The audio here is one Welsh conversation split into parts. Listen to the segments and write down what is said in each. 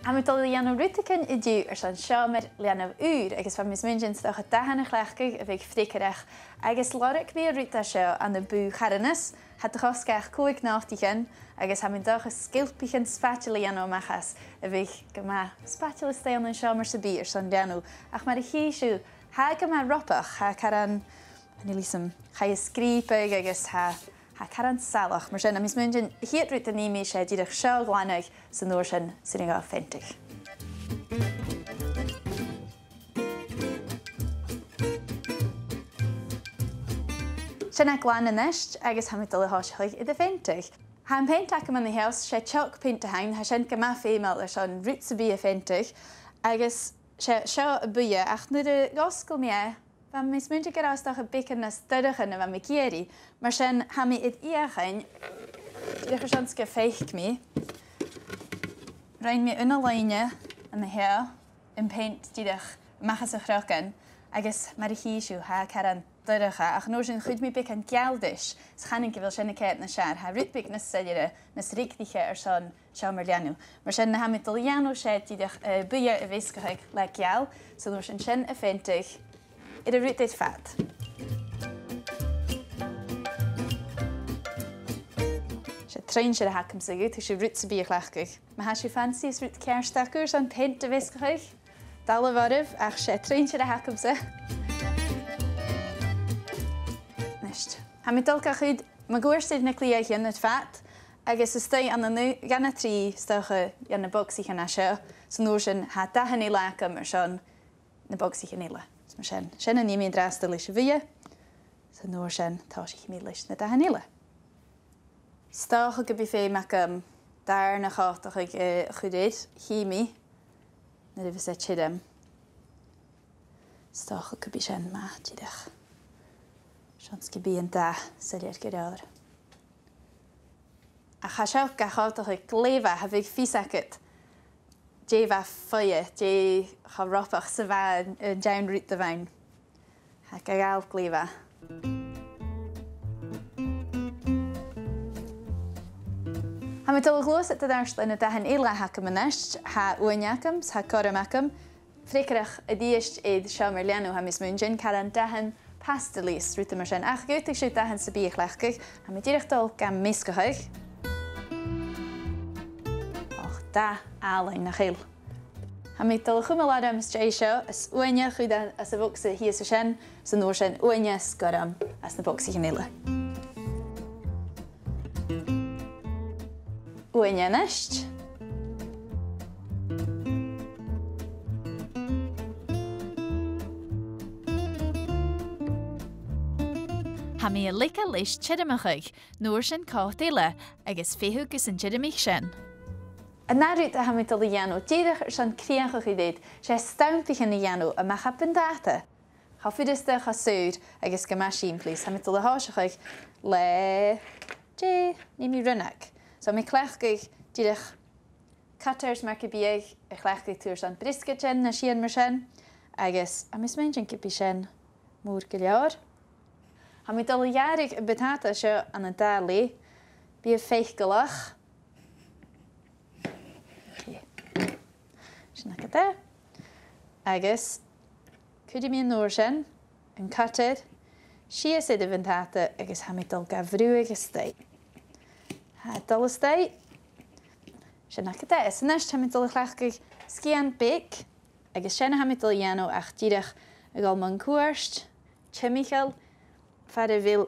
Ha mi dul dhéanamh rútacin I dtú ar san seomar leanamh úr agus fan mis muintin stocha dahanna chleachcaigh a bheith fricareach agus lorach bí a rúta seo an na bú charanas hat a choscach cúig náchtichin agus ha mi docha skilpichin spatula dhéanamh machas a bheith go má spatula stéan an seomar sa bí ar san leanú ach mar a chéisiú ha go má ropach ha caran nílisam cha I scrípaig agus ha caran salach mar sin a mis muintin hiad rút a níimi sé díadach seo glánaigh san nuair sin sin gá fentig. Sinna glána neist agus ha mi dul háiseach I de fentig. Ha an peint ac am an heas sé teach peint a hain ha sin go má feumail ar san rút sa bí a fentig agus sé seo a buie ach nuair a goscail mé Van mis muinte gyrraastach a bican na styrachan a van mi géri, mar sin ha mi id iachan, dydych ar sjanske feich mi. Rein mi una leine an na hea, in peint dydych machas a chrocan, agus mar a híisiú ha caran dyracha, ach nóir sin chud mi bican gealdis, schanin gyfil sin a ceit na siar, ha rydbig na sylire, na srigdiche ar son siamar lianw. Mar sin na ha mi dolianw sé dydych buia a viscaig le geal, so nóir sin a fentig, I'r rwyd eith ffad. Se trein sy'n hacym sy'n gyd, sy'n rwyd sy'n byd lachgych. Mae ha sy'n fancy ys rwyd kerstacwr sy'n pent y fisgach. Dal y farif, ach se trein sy'n hacym sy'n. Nisht. Ha mi dolcach yd, mae gwir sydd na clia hyn eith ffad, agos ystau an gan y tri stawcha gan y bog sy'n hynna sio, sy'n nŵr sy'n ha dahan I lacym ar sy'n na bog sy'n hynna. Mar sin a níimi drasta leis a bhíe, sa nóir sin tá sí mí leis na dahanile. Stácha go bí fé meach dar na cháach ag chudéid, híimi, na rih sé tidem. Stácha go bí sin má tíidech. Seans go bí an da sa léir go réir. A cha seo ga cháach ag gléfa ha bhíh físacit, Dé bheith foie, dé cha ropach sa bheith dean rút a bhain. Ha ga gael gléfa. Ha mi dul glós at a darsla na dahan eile hacam a neist, ha uaineacam, ha coramacam. Fricarach a díist iad seomar leanú ha mis muintin caran dahan pastelís rút a mar sin. Ach gútig siú dahan sa bíach lechgach, ha mi díirech dul gan miscachaig. Da álainn nach chéil. Ha mi dul chumil adam stré seo as uaine chuda as a bhogsa híos a sin, san nóir sin uaine scoram as na bogsa chinile. Uaine neist. Ha mi a lica leis tidamachaig, nóir sin cácht éile agus féthú gus an tidamich sin. A nárút a ha mi dul dhéanú, díadach ar san críanchach I déad, sé stampich in dhéanú a meach an dáta. Cha fudiste cha súr agus go más síimplís, ha mi dul háiseach le dé níimi runnach. So mi chleachgaich díadach cutters mar go bíag a chleachgaich túr san brisket sin na sían mar sin, agus a mis méin sin cipi sin mór go leor. Ha mi dul dhearrig a batata seo an a dálaí, bí a féich golach, Sinna go dé. Agus, cúdi mi an nóir sin, an cutted, sias iad a bhaintata agus ha mi dul ga bhrú agus stei. Ha dul a stei. Sinna go dé. Is neist ha mi dul a chleachgaich scian bic, agus sinna ha mi dul dhéanú ach díadach a gáil man cuairst, chimichael, fad a bhil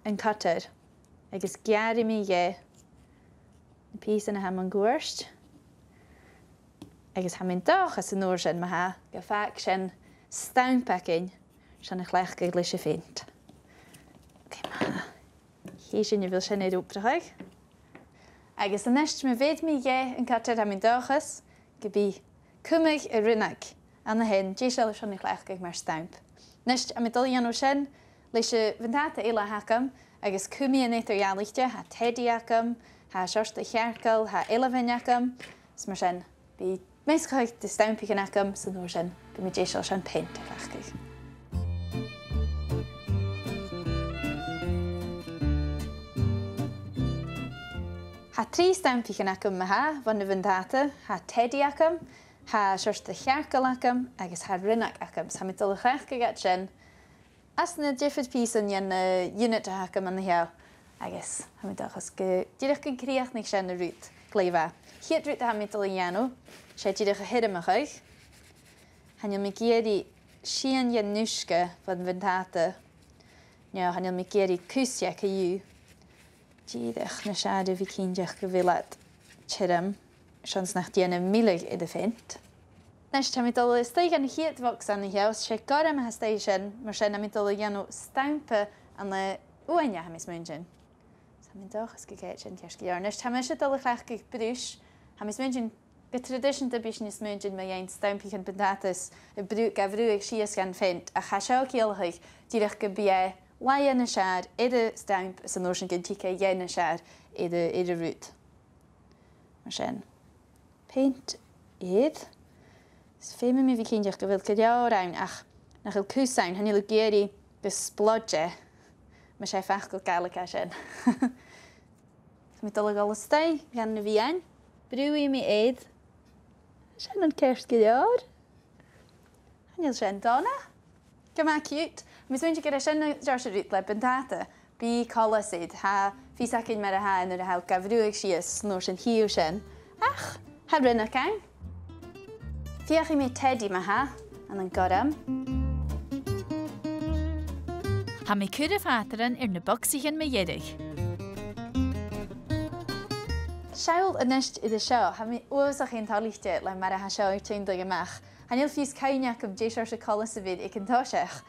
an cutted, agus gearri mi ghé na pís na ha man cuairst. Agus ha min doch as an nóir sin ma ha go faic sin stampacin sin a chleachgaigh leis a féint. Ma hí sin bhil sin éad úprachaig. Agus an neist me bhéad mi ghé an catar ha min dochas go bí cumig a rinnach an na hen dé seo sin a chleachgaigh mar stamp. Neist a mi dul dhéanú sin leis a bhaintata éile hacam agus cumí an étar gealachte ha tediacam, ha seirsta chearcail, ha éilehaineacam, is mar sin bí Meescaig de stampich an acam san nóir sin go mi dé seo sin peint a chleachgaigh. Ha 3 stampíchen acum mhàin van na bhuntáta, ha teddy acum, ha seirsta chearcail acum, agus ha rinneach acum. Sa mi dul chreachca gat sin. As na diffid písan yan na unit acum an na heau. Agus ha mi dachas go díreach go críoch nig sin na rút gléimhe. Hiad rút ha mi dul ianú, sé díreach a hidamach. Hanil mi géri sian yan nuisce van bhuntáta. Ja, hanil mi géri cúsiach a dú. Díreach na seada bhí cíndeach go bhilad tirim, seans nach díana mílig i de fint. Nes tá mi dul staig an hiad bhagus an na heas, sé garam ha staig sin, mar sin mi dul ianú stampa an na uaine ha mis múnjin. Sa mi dachas go géit sin ceisci ar. Nes tá me se dul chreach go brúis, ha mis múnjin go tradition de bis nis múnjin me ein stampíchen bentatas i brú ga brúig sias gan fint, a cha seo céalchaig díreach go bia laia na sead, idir stamp is an ocean gyn tica ien na sead idir rút. Mar sin. Paint iad. Is féime mi fi cíndeach go bhfuil cydeo rawn ach nach il cúsain, han il géri go splodge, ma sé fach go gaelic a sin. Mi dolig all stay, gan na bhían, brúi mi iad. Sin an ceirst gyda'r. Han il sin donna. Gyma cute. Mis mynd i gyda sin jar sy'n rút le bentata. Bí colasid ha fís acin mar a ha yn yr hael gafrúig sias nôr sy'n hiw sin. Ach, ha rynna cain. Fiach i mi teddy ma ha, an yn goram. Ha mi cuir fatharan na bocsíchen me dhéireach. Siawl yn nest i dy seo, ha mi oes ach ein talíte le mar a ha seo i'r tyn dig amach. Han il fís cainiach am déisar sy colas y fyd i cyntoseach.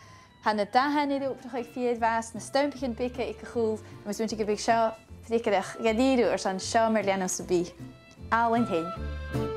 Han y dahan i'r uwprach o'i fiad fas, na stampichin bica i cychwl, a mis wynt i gyfig seo ffricadach gadírú ar san seo mar leanos y bí. Al yn hyn.